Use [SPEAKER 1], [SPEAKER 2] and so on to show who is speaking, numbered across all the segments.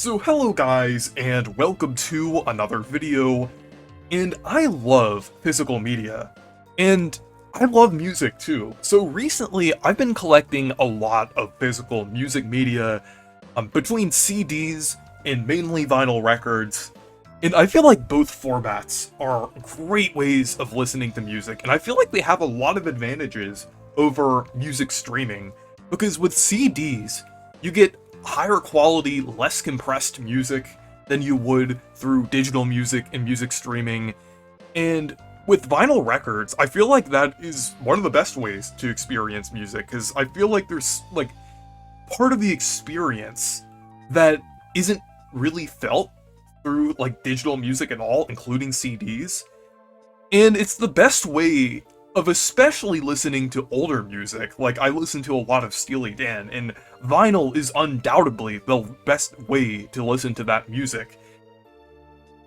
[SPEAKER 1] So hello guys, and welcome to another video, and I love physical media, and I love music too. So recently, I've been collecting a lot of physical music media, between CDs and mainly vinyl records, and I feel like both formats are great ways of listening to music, and I feel like they have a lot of advantages over music streaming, because with CDs, you get higher quality, less compressed music than you would through digital music and music streaming. And with vinyl records, I feel like that is one of the best ways to experience music, because I feel like there's like part of the experience that isn't really felt through like digital music at all, including CDs. And it's the best way of especially listening to older music. Like, I listen to a lot of Steely Dan, and vinyl is undoubtedly the best way to listen to that music.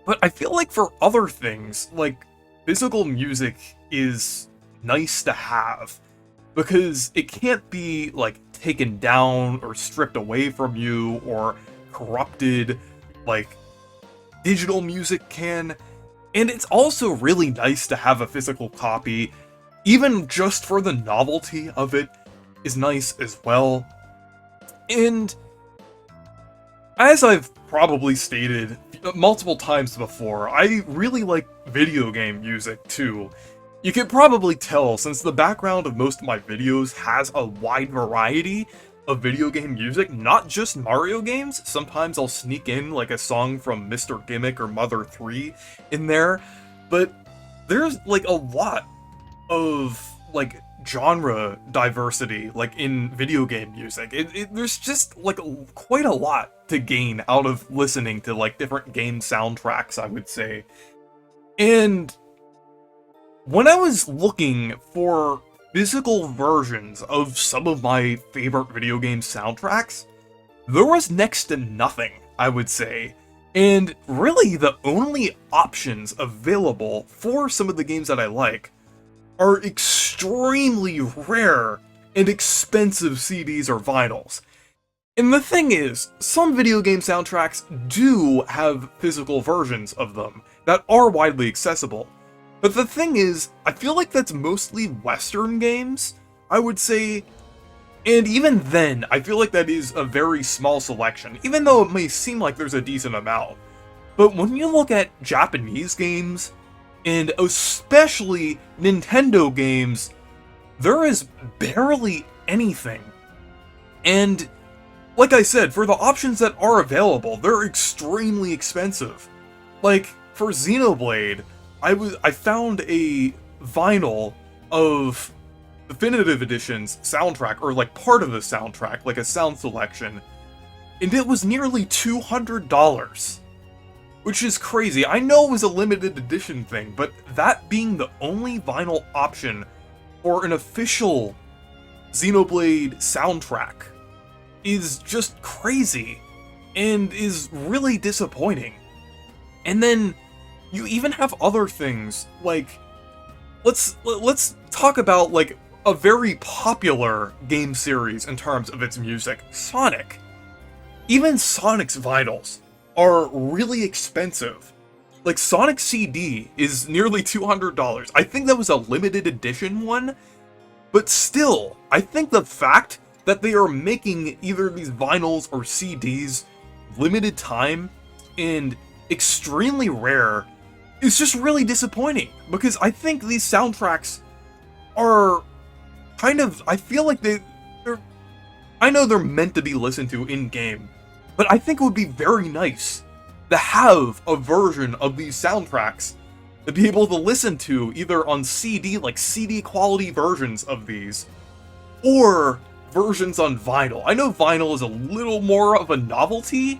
[SPEAKER 1] But I feel like for other things, like, physical music is nice to have, because it can't be, like, taken down or stripped away from you or corrupted like digital music can. And it's also really nice to have a physical copy. Even just for the novelty of it is nice as well. And as I've probably stated multiple times before, I really like video game music too. You can probably tell, since the background of most of my videos has a wide variety of video game music, not just Mario games. Sometimes I'll sneak in like a song from Mr. Gimmick or Mother 3 in there, but there's like a lot of like genre diversity like in video game music. There's just like quite a lot to gain out of listening to like different game soundtracks, I would say. And when I was looking for physical versions of some of my favorite video game soundtracks, there was next to nothing, I would say. And really the only options available for some of the games that I like are extremely rare and expensive CDs or vinyls. And the thing is, some video game soundtracks do have physical versions of them that are widely accessible. But the thing is, I feel like that's mostly Western games, I would say. And even then, I feel like that is a very small selection, even though it may seem like there's a decent amount. But when you look at Japanese games, and especially Nintendo games, there is barely anything. And like I said, for the options that are available, they're extremely expensive. Like, for Xenoblade, I found a vinyl of Definitive Edition's soundtrack, or like part of the soundtrack, like a sound selection, and it was nearly $200. Which is crazy. I know it was a limited edition thing, but that being the only vinyl option for an official Xenoblade soundtrack is just crazy, and is really disappointing. And then you even have other things, like, let's talk about like a very popular game series in terms of its music, Sonic. Even Sonic's vinyls are really expensive. Like, Sonic CD is nearly $200. I think that was a limited edition one, but still, I think the fact that they are making either these vinyls or CDs limited time and extremely rare is just really disappointing, because I think these soundtracks are kind of, I feel like I know they're meant to be listened to in-game, but I think it would be very nice to have a version of these soundtracks to be able to listen to either on CD, like CD quality versions of these, or versions on vinyl. I know vinyl is a little more of a novelty,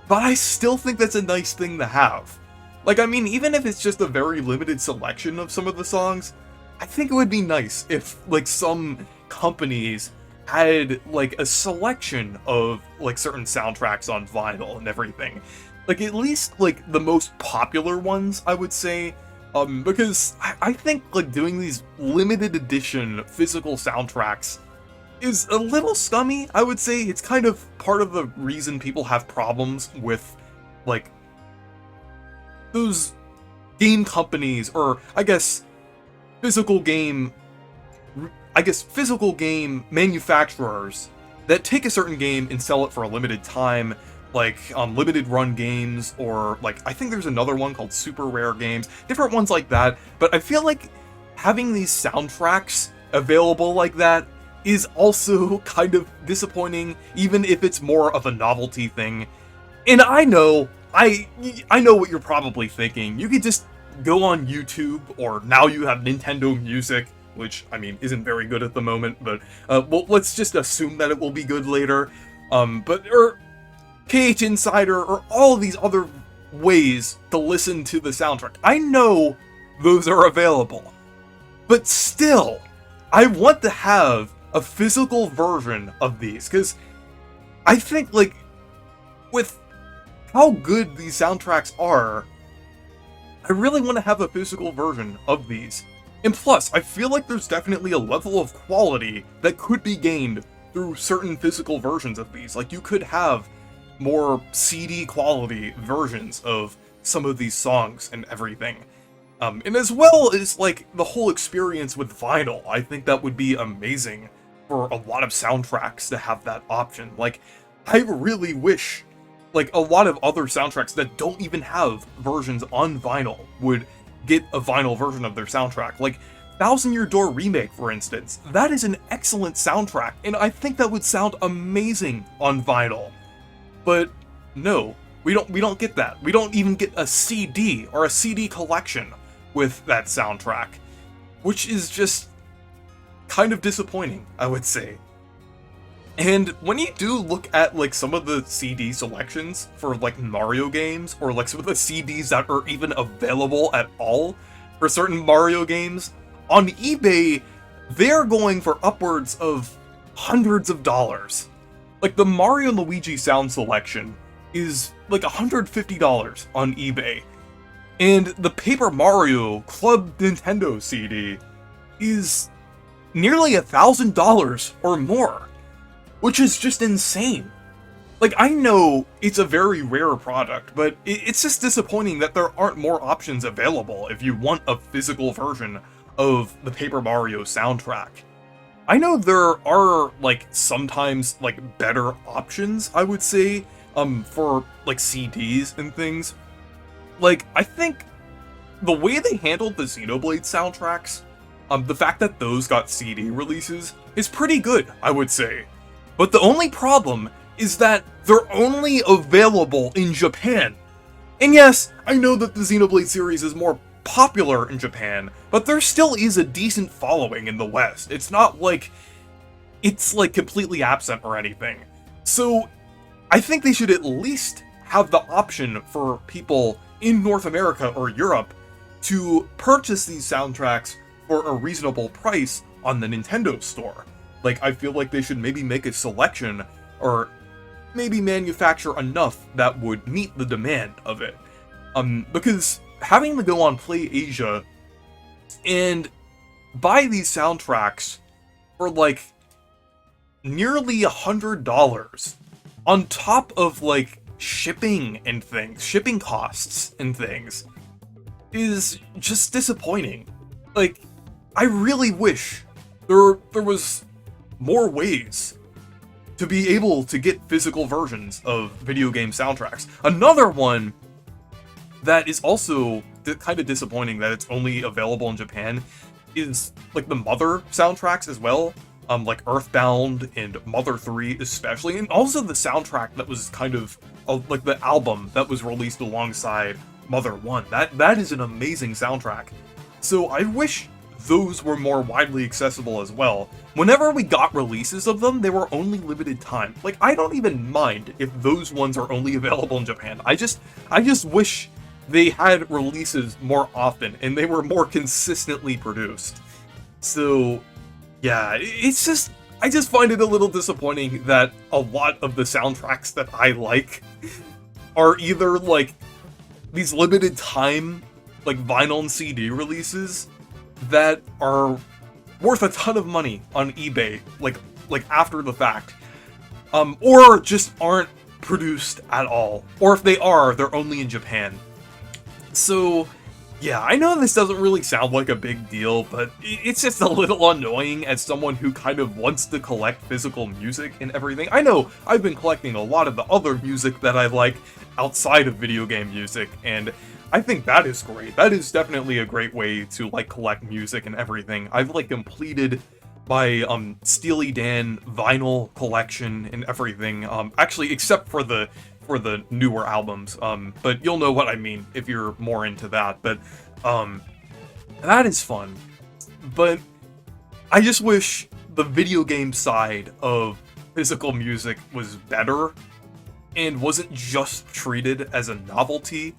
[SPEAKER 1] but I still think that's a nice thing to have. Like, I mean, even if it's just a very limited selection of some of the songs, I think it would be nice if, like, some companies had, like, a selection of, like, certain soundtracks on vinyl and everything. Like, at least, like, the most popular ones, I would say. Because I think, like, doing these limited edition physical soundtracks is a little scummy, I would say. It's kind of part of the reason people have problems with, like, those game companies, or physical game, physical game manufacturers that take a certain game and sell it for a limited time, like limited run games, or like I think there's another one called Super Rare Games, different ones like that. But I feel like having these soundtracks available like that is also kind of disappointing, even if it's more of a novelty thing. And I know what you're probably thinking. You could just go on YouTube, or now you have Nintendo Music, which, I mean, isn't very good at the moment, but, well, let's just assume that it will be good later. Or KH Insider, or all of these other ways to listen to the soundtrack. I know those are available, but still, I want to have a physical version of these, because I think, like, with how good these soundtracks are, I really want to have a physical version of these. And plus, I feel like there's definitely a level of quality that could be gained through certain physical versions of these. Like, you could have more CD quality versions of some of these songs and everything. And as well as, like, the whole experience with vinyl, I think that would be amazing for a lot of soundtracks to have that option. Like, I really wish, like, a lot of other soundtracks that don't even have versions on vinyl would get a vinyl version of their soundtrack. Like, Thousand Year Door Remake, for instance. That is an excellent soundtrack, and I think that would sound amazing on vinyl. But no, we don't get that. We don't even get a CD or a CD collection with that soundtrack, which is just kind of disappointing, I would say. And when you do look at, like, some of the CD selections for, like, Mario games, or, like, some of the CDs that are even available at all for certain Mario games, on eBay, they're going for upwards of hundreds of dollars. Like, the Mario & Luigi sound selection is, like, $150 on eBay. And the Paper Mario Club Nintendo CD is nearly $1,000 or more. Which is just insane. Like, I know it's a very rare product, but it's just disappointing that there aren't more options available if you want a physical version of the Paper Mario soundtrack. I know there are, like, sometimes, like, better options, I would say, for, like, CDs and things. Like, I think the way they handled the Xenoblade soundtracks, the fact that those got CD releases is pretty good, I would say. But the only problem is that they're only available in Japan. And yes, I know that the Xenoblade series is more popular in Japan, but there still is a decent following in the West. It's not like it's, like, completely absent or anything. So I think they should at least have the option for people in North America or Europe to purchase these soundtracks for a reasonable price on the Nintendo store. Like, I feel like they should maybe make a selection, or maybe manufacture enough that would meet the demand of it. Because having to go on PlayAsia and buy these soundtracks for, like, nearly $100 on top of, like, shipping and things, shipping costs and things, is just disappointing. Like, I really wish there was more ways to be able to get physical versions of video game soundtracks. Another one that is also kind of disappointing that it's only available in Japan is, like, the Mother soundtracks as well. Like Earthbound and Mother 3 especially, and also the soundtrack that was kind of, like, the album that was released alongside Mother 1. That is an amazing soundtrack. So I wish those were more widely accessible as well. Whenever we got releases of them, they were only limited time. Like, I don't even mind if those ones are only available in Japan. I just wish they had releases more often and they were more consistently produced. So, yeah, it's just, I just find it a little disappointing that a lot of the soundtracks that I like are either, like, these limited time, like, vinyl and CD releases that are worth a ton of money on eBay, like after the fact, or just aren't produced at all, or if they are, they're only in Japan. So, yeah, I know this doesn't really sound like a big deal, but it's just a little annoying as someone who kind of wants to collect physical music and everything. I know I've been collecting a lot of the other music that I like outside of video game music, and I think that is great. That is definitely a great way to, like, collect music and everything. I've, like, completed my, Steely Dan vinyl collection and everything, actually, except for the newer albums, but you'll know what I mean if you're more into that, but, that is fun. But I just wish the video game side of physical music was better, and wasn't just treated as a novelty,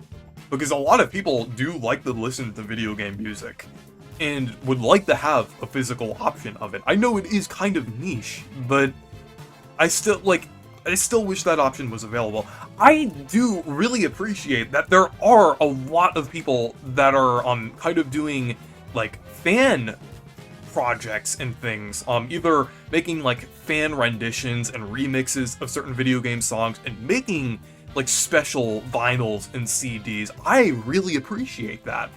[SPEAKER 1] because a lot of people do like to listen to video game music, and would like to have a physical option of it. I know it is kind of niche, but I still wish that option was available. I do really appreciate that there are a lot of people that are kind of doing like fan projects and things, either making like fan renditions and remixes of certain video game songs and making like special vinyls and CDs. I really appreciate that.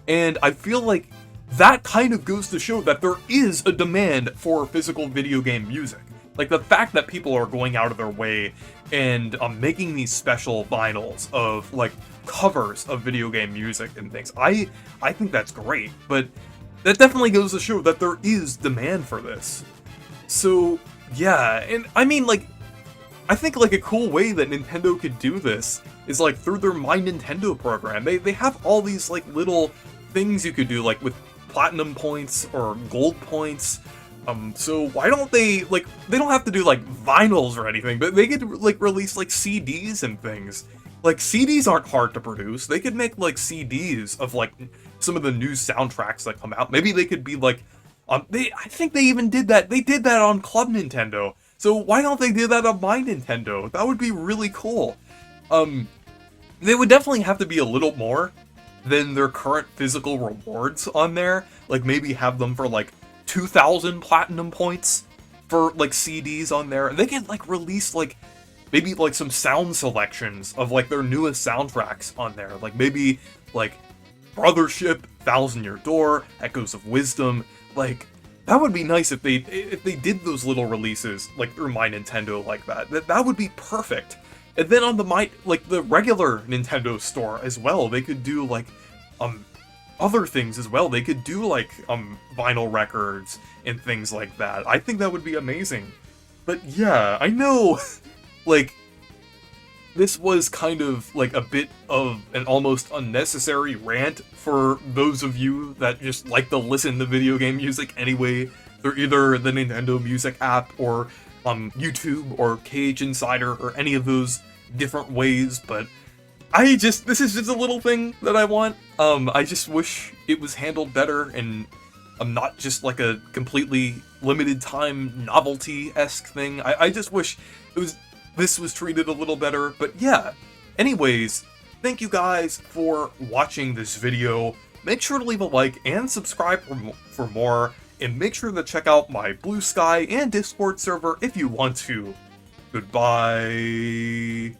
[SPEAKER 1] And I feel like that kind of goes to show that there is a demand for physical video game music. Like, the fact that people are going out of their way and making these special vinyls of, like, covers of video game music and things, I think that's great, but that definitely goes to show that there is demand for this. So, yeah, and I mean, like, I think, like, a cool way that Nintendo could do this is, like, through their My Nintendo program. They have all these, like, little things you could do, like, with platinum points or gold points. So why don't they, like, they don't have to do, like, vinyls or anything, but they could, like, release, like, CDs and things. Like, CDs aren't hard to produce. They could make, like, CDs of, like, some of the new soundtracks that come out. Maybe they could be, like, I think they even did that. They did that on Club Nintendo. So why don't they do that on My Nintendo? That would be really cool. They would definitely have to be a little more than their current physical rewards on there. Like, maybe have them for, like, 2,000 platinum points for, like, CDs on there. They can, like, release, like, maybe, like, some sound selections of, like, their newest soundtracks on there. Like, maybe, like, Brothership, Thousand Year Door, Echoes of Wisdom. Like, that would be nice if they did those little releases, like, through My Nintendo like that. That would be perfect. And then on the regular Nintendo store as well, they could do, like, other things as well. They could do, like, vinyl records and things like that. I think that would be amazing. But yeah, I know, like, this was kind of, like, a bit of an almost unnecessary rant for those of you that just like to listen to video game music anyway, through either the Nintendo Music app or YouTube or KH Insider or any of those different ways, but this is just a little thing that I want. I just wish it was handled better and not just like a completely limited time novelty-esque thing. I just wish this was treated a little better, but yeah. Anyways, thank you guys for watching this video. Make sure to leave a like and subscribe for more, and make sure to check out my Blue Sky and Discord server if you want to. Goodbye.